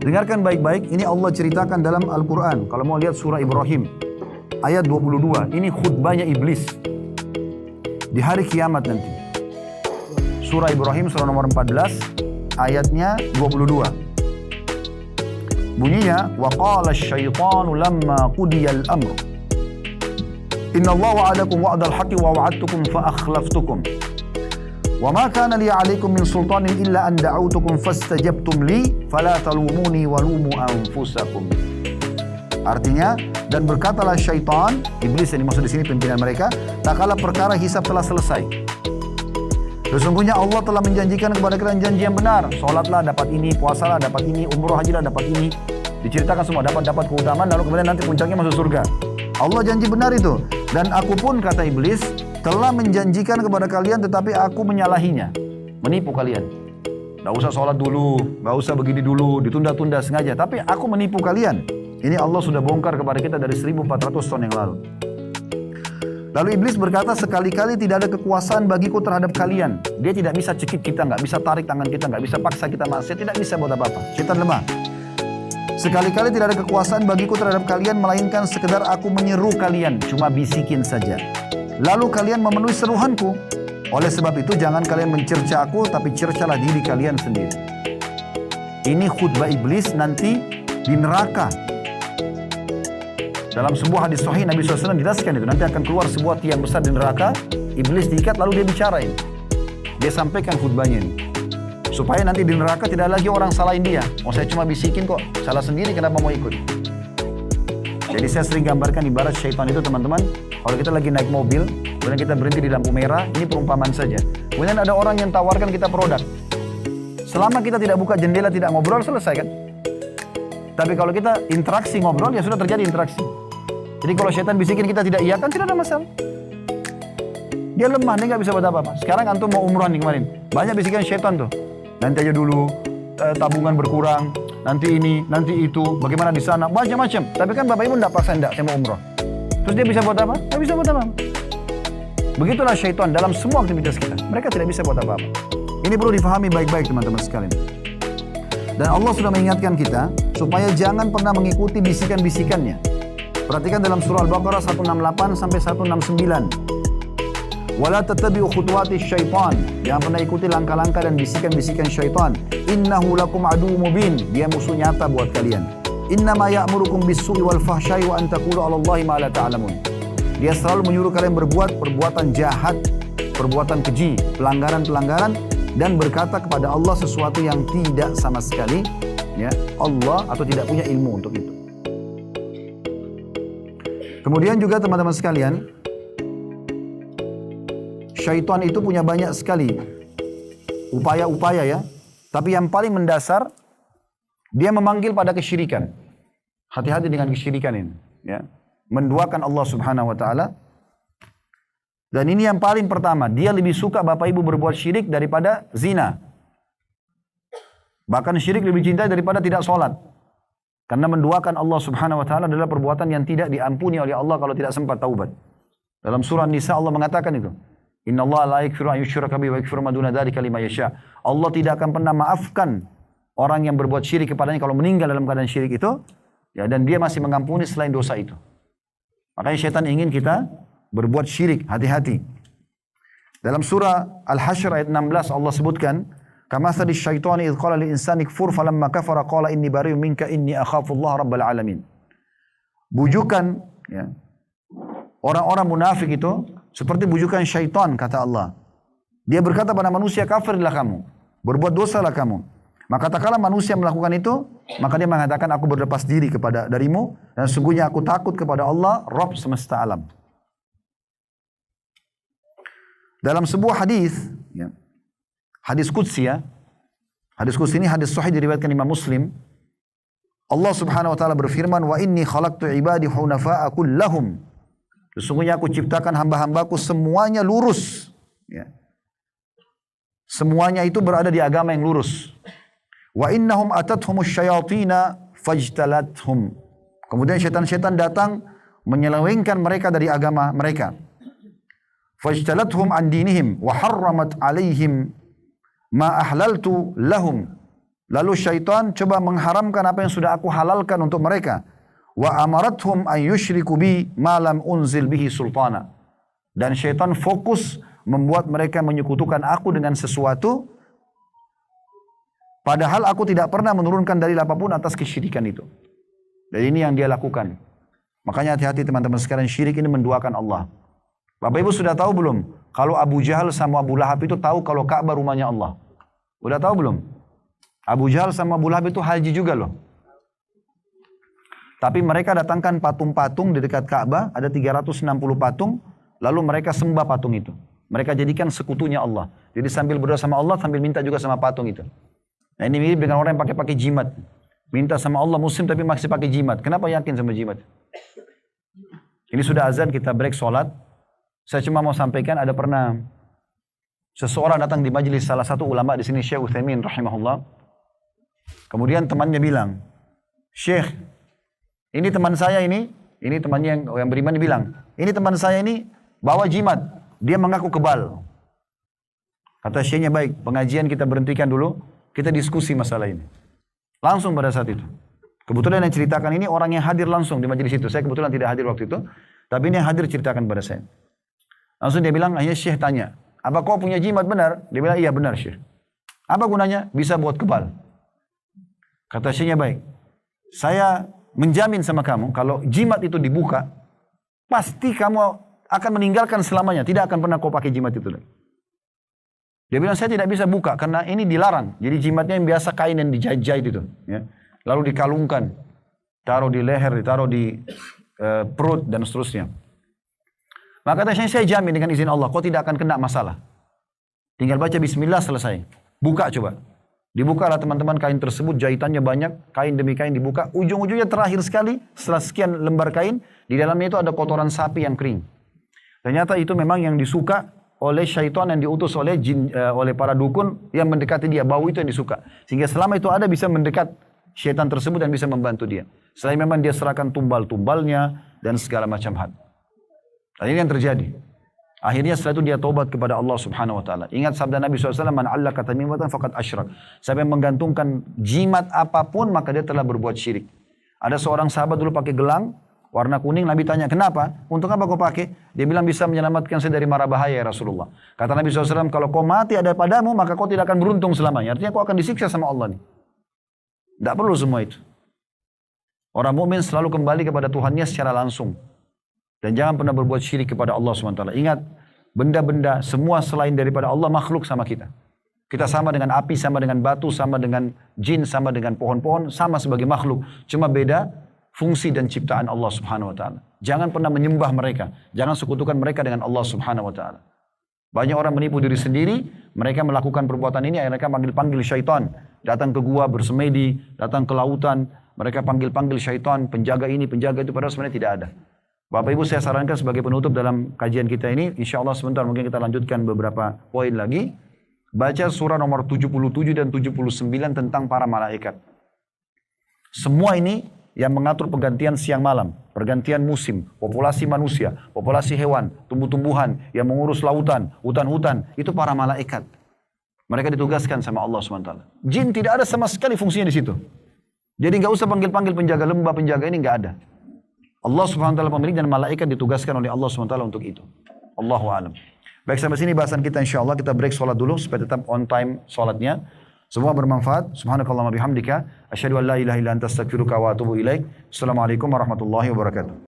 Dengarkan baik-baik, ini Allah ceritakan dalam Al-Quran. Kalau mau lihat surah Ibrahim, ayat 22. Ini khutbahnya iblis di hari kiamat nanti. Surah Ibrahim, surah nomor 14, ayatnya 22. Bunyinya, وَقَالَ الشَّيْطَانُ لَمَّا قُدِيَ الْأَمْرُ إِنَّ اللَّهَ وَعَدَكُمْ وَعْدَ الْحَقِّ وَوَعَدْتُكُمْ فَأَخْلَفْتُكُمْ وَمَا كَانَ لِي عَلَيْكُمْ مِنْ سُلْطَانٍ إِلَّا أَنْ دَعَوْتُكُمْ فَاسْتَجَبْتُمْ لِي فَلَا تَلُومُونِي وَلُومُوا أَنفُسَكُمْ. Artinya, dan berkatalah syaitan, iblis yang dimaksud di sini pimpinan mereka, tak kala perkara hisab telah selesai. Sesungguhnya Allah telah menjanjikan kepada kalian janji yang benar. Solatlah dapat ini, puasalah dapat ini, umroh hajilah dapat ini. Diceritakan semua, dapat keutamaan, lalu kemudian nanti puncaknya masuk surga. Allah janji benar itu. Dan aku pun, kata iblis, telah menjanjikan kepada kalian tetapi aku menyalahinya. Menipu kalian. Gak usah sholat dulu, gak usah begini dulu, ditunda-tunda sengaja. Tapi aku menipu kalian. Ini Allah sudah bongkar kepada kita dari 1400 tahun yang lalu. Lalu iblis berkata, sekali-kali tidak ada kekuasaan bagiku terhadap kalian. Dia tidak bisa cekik kita, nggak bisa tarik tangan kita, nggak bisa paksa kita maksiat, tidak bisa buat apa-apa. Syaitan lemah. Sekali-kali tidak ada kekuasaan bagiku terhadap kalian, melainkan sekedar aku menyeru kalian, cuma bisikin saja. Lalu kalian memenuhi seruhanku. Oleh sebab itu jangan kalian mencerca aku, tapi cercalah diri kalian sendiri. Ini khutbah iblis nanti di neraka. Dalam sebuah hadis sahih Nabi SAW jelaskan itu. Nanti akan keluar sebuah tiang besar di neraka. Iblis diikat lalu dia bicara ini. Dia sampaikan khutbahnya ini. Supaya nanti di neraka tidak lagi orang salahin dia. Oh saya cuma bisikin kok. Salah sendiri kenapa mau ikut. Jadi saya sering gambarkan ibarat syaitan itu teman-teman. Kalau kita lagi naik mobil. Kemudian kita berhenti di lampu merah. Ini perumpamaan saja. Kemudian ada orang yang tawarkan kita produk. Selama kita tidak buka jendela, tidak ngobrol, selesai kan. Tapi kalau kita interaksi ngobrol, ya sudah terjadi interaksi. Jadi kalau syaitan bisikin kita tidak iya kan tidak ada masalah. Dia lemah, dia nggak bisa buat apa-apa. Sekarang antum mau umrah nih kemarin, banyak bisikan syaitan tuh. Nanti aja dulu, tabungan berkurang, nanti ini, nanti itu, bagaimana di sana, macam-macam. Tapi kan bapak ibu tidak paksa, saya mau umrah. Terus dia bisa buat apa? Nggak bisa buat apa-apa. Begitulah syaitan dalam semua aktivitas kita. Mereka tidak bisa buat apa-apa. Ini perlu difahami baik-baik teman-teman sekalian. Dan Allah sudah mengingatkan kita supaya jangan pernah mengikuti bisikan-bisikannya. Perhatikan dalam surah Al-Baqarah 168 sampai 169. Wala tattabi'u khutuwati syaitan. Jangan pernah ikuti langkah-langkah dan bisikan-bisikan syaitan. Innahu lakum aduwwum mubin. Dia musuh nyata buat kalian. Innama ya'murukum bis-su'i wal fahsya'i wa an taqulu 'ala Allahi ma la ta'lamun. Dia selalu menyuruh kalian berbuat perbuatan jahat, perbuatan keji, pelanggaran-pelanggaran dan berkata kepada Allah sesuatu yang tidak sama sekali ya Allah atau tidak punya ilmu untuk itu. Kemudian juga teman-teman sekalian, syaitan itu punya banyak sekali upaya-upaya ya. Tapi yang paling mendasar, dia memanggil pada kesyirikan. Hati-hati dengan kesyirikan ini. Ya. Menduakan Allah Subhanahu Wa Taala. Dan ini yang paling pertama, dia lebih suka bapak ibu berbuat syirik daripada zina. Bahkan syirik lebih cintai daripada tidak sholat. Karena menduakan Allah Subhanahu Wa Taala adalah perbuatan yang tidak diampuni oleh Allah kalau tidak sempat taubat. Dalam surah Nisa Allah mengatakan itu. Inna Allah la yaghfiru an yushraka bihi wa yaghfiru ma duna dzalika liman yasha. Allah tidak akan pernah maafkan orang yang berbuat syirik kepadanya kalau meninggal dalam keadaan syirik itu, ya, dan dia masih mengampuni selain dosa itu. Makanya syaitan ingin kita berbuat syirik, hati-hati. Dalam surah Al-Hasyr ayat 16 Allah sebutkan, kamathali syaitani idh qala lil insani kfur falamma kafara qala inni bari'un minka inni akhafullaha rabbal alamin. Bujukan ya, orang-orang munafik itu seperti bujukan syaitan kata Allah. Dia berkata pada manusia, kafirlah kamu, berbuat dosalah kamu. Maka tak kala manusia melakukan itu, maka dia mengatakan aku berlepas diri kepada darimu dan sesungguhnya aku takut kepada Allah, Rabb semesta alam. Dalam sebuah hadis, ya, hadis qudsi ya, hadis qudsi ini hadis sahih diriwayatkan Imam Muslim. Allah Subhanahu Wa Taala berfirman, wa inni khalaqtu ibadi hunafa'a kullahum. Sesungguhnya aku ciptakan hamba-hambaku semuanya lurus. Ya. Semuanya itu berada di agama yang lurus. Wa innahum atathumus syayatina fajtalathum. Kemudian syaitan-syaitan datang menyelewengkan mereka dari agama mereka. Fajtalathum an dinihim wa harramat alaihim ma ahlaltu lahum. Lalu syaitan coba mengharamkan apa yang sudah aku halalkan untuk mereka. Wa amarathum an yushriku bi ma lam unzil bihi sultana. Dan syaitan fokus membuat mereka menyekutukan aku dengan sesuatu, padahal aku tidak pernah menurunkan dalil apapun atas kesyirikan itu. Dan ini yang dia lakukan. Makanya hati-hati teman-teman sekalian, syirik ini menduakan Allah. Bapak Ibu sudah tahu belum? Kalau Abu Jahal sama Abu Lahab itu tahu kalau Ka'bah rumahnya Allah. Udah tahu belum? Abu Jahal sama Abu Lahab itu haji juga loh. Tapi mereka datangkan patung-patung di dekat Ka'bah, ada 360 patung, lalu mereka sembah patung itu. Mereka jadikan sekutunya Allah. Jadi sambil berdoa sama Allah, sambil minta juga sama patung itu. Nah ini mirip dengan orang yang pakai jimat. Minta sama Allah muslim tapi masih pakai jimat. Kenapa yakin sama jimat? Ini sudah azan, kita break sholat. Saya cuma mau sampaikan, ada pernah seseorang datang di majelis salah satu ulama di sini, Syekh Utsaimin rahimahullah. Kemudian temannya bilang, Syekh, ini teman saya ini temannya yang beriman bilang, ini teman saya ini bawa jimat, dia mengaku kebal. Kata Syekhnya, baik, pengajian kita berhentikan dulu, kita diskusi masalah ini. Langsung pada saat itu. Kebetulan yang ceritakan ini orang yang hadir langsung di majelis itu. Saya kebetulan tidak hadir waktu itu, tapi ini yang hadir ceritakan pada saya. Langsung dia bilang, akhirnya Syekh tanya, apa kau punya jimat benar? Dia bilang, iya benar Syekh. Apa gunanya? Bisa buat kebal. Kata Syekhnya, baik, saya menjamin sama kamu, kalau jimat itu dibuka, pasti kamu akan meninggalkan selamanya. Tidak akan pernah kau pakai jimat itu lagi. Dia bilang, saya tidak bisa buka, karena ini dilarang. Jadi jimatnya yang biasa kain yang dijahit-jahit itu. Ya. Lalu dikalungkan, taruh di leher, ditaruh di perut, dan seterusnya. Maka kata saya jamin dengan izin Allah, kau tidak akan kena masalah. Tinggal baca bismillah, selesai. Buka coba. Dibukalah teman-teman kain tersebut, jahitannya banyak, kain demi kain dibuka. Ujung-ujungnya terakhir sekali, setelah sekian lembar kain, di dalamnya itu ada kotoran sapi yang kering. Ternyata itu memang yang disuka oleh syaitan yang diutus oleh jin, oleh para dukun yang mendekati dia. Bau itu yang disuka. Sehingga selama itu ada bisa mendekat syaitan tersebut dan bisa membantu dia. Selain memang dia serahkan tumbal-tumbalnya dan segala macam hal. Dan ini yang terjadi. Akhirnya setelah itu dia taubat kepada Allah Subhanahu wa taala. Ingat sabda Nabi SAW, man 'allaka tamimatan faqad asyrak. Siapa yang menggantungkan jimat apapun maka dia telah berbuat syirik. Ada seorang sahabat dulu pakai gelang warna kuning, Nabi tanya, "Kenapa? Untuk apa kau pakai?" Dia bilang, "Bisa menyelamatkan saya dari mara bahaya ya Rasulullah." Kata Nabi SAW, "Kalau kau mati ada padamu, maka kau tidak akan beruntung selamanya." Artinya kau akan disiksa sama Allah nih. Tidak perlu semua itu. Orang mukmin selalu kembali kepada Tuhannya secara langsung. Dan jangan pernah berbuat syirik kepada Allah SWT. Ingat, benda-benda semua selain daripada Allah makhluk sama kita. Kita sama dengan api, sama dengan batu, sama dengan jin, sama dengan pohon-pohon, sama sebagai makhluk. Cuma beda fungsi dan ciptaan Allah Subhanahu wa taala. Jangan pernah menyembah mereka. Jangan sekutukan mereka dengan Allah Subhanahu wa taala. Banyak orang menipu diri sendiri, mereka melakukan perbuatan ini, mereka panggil-panggil syaitan. Datang ke gua bersemedi, datang ke lautan, mereka panggil-panggil syaitan, penjaga ini, penjaga itu, padahal sebenarnya tidak ada. Bapak Ibu, saya sarankan sebagai penutup dalam kajian kita ini, insya Allah sebentar mungkin kita lanjutkan beberapa poin lagi. Baca surah nomor 77 dan 79 tentang para malaikat. Semua ini yang mengatur pergantian siang malam, pergantian musim, populasi manusia, populasi hewan, tumbuh-tumbuhan, yang mengurus lautan, hutan-hutan, itu para malaikat. Mereka ditugaskan sama Allah SWT. Jin tidak ada sama sekali fungsinya di situ. Jadi nggak usah panggil-panggil penjaga lembah, penjaga ini nggak ada. Allah SWT pemilik dan malaikat ditugaskan oleh Allah SWT untuk itu. Allahu a'lam. Baik, sampai sini bahasan kita insyaAllah. Kita break sholat dulu supaya tetap on time sholatnya. Semua bermanfaat. Subhanakallahumma bihamdika. Asyhadu an la ilaha illa anta astaghfiruka wa atubu ilaik. Assalamualaikum warahmatullahi wabarakatuh.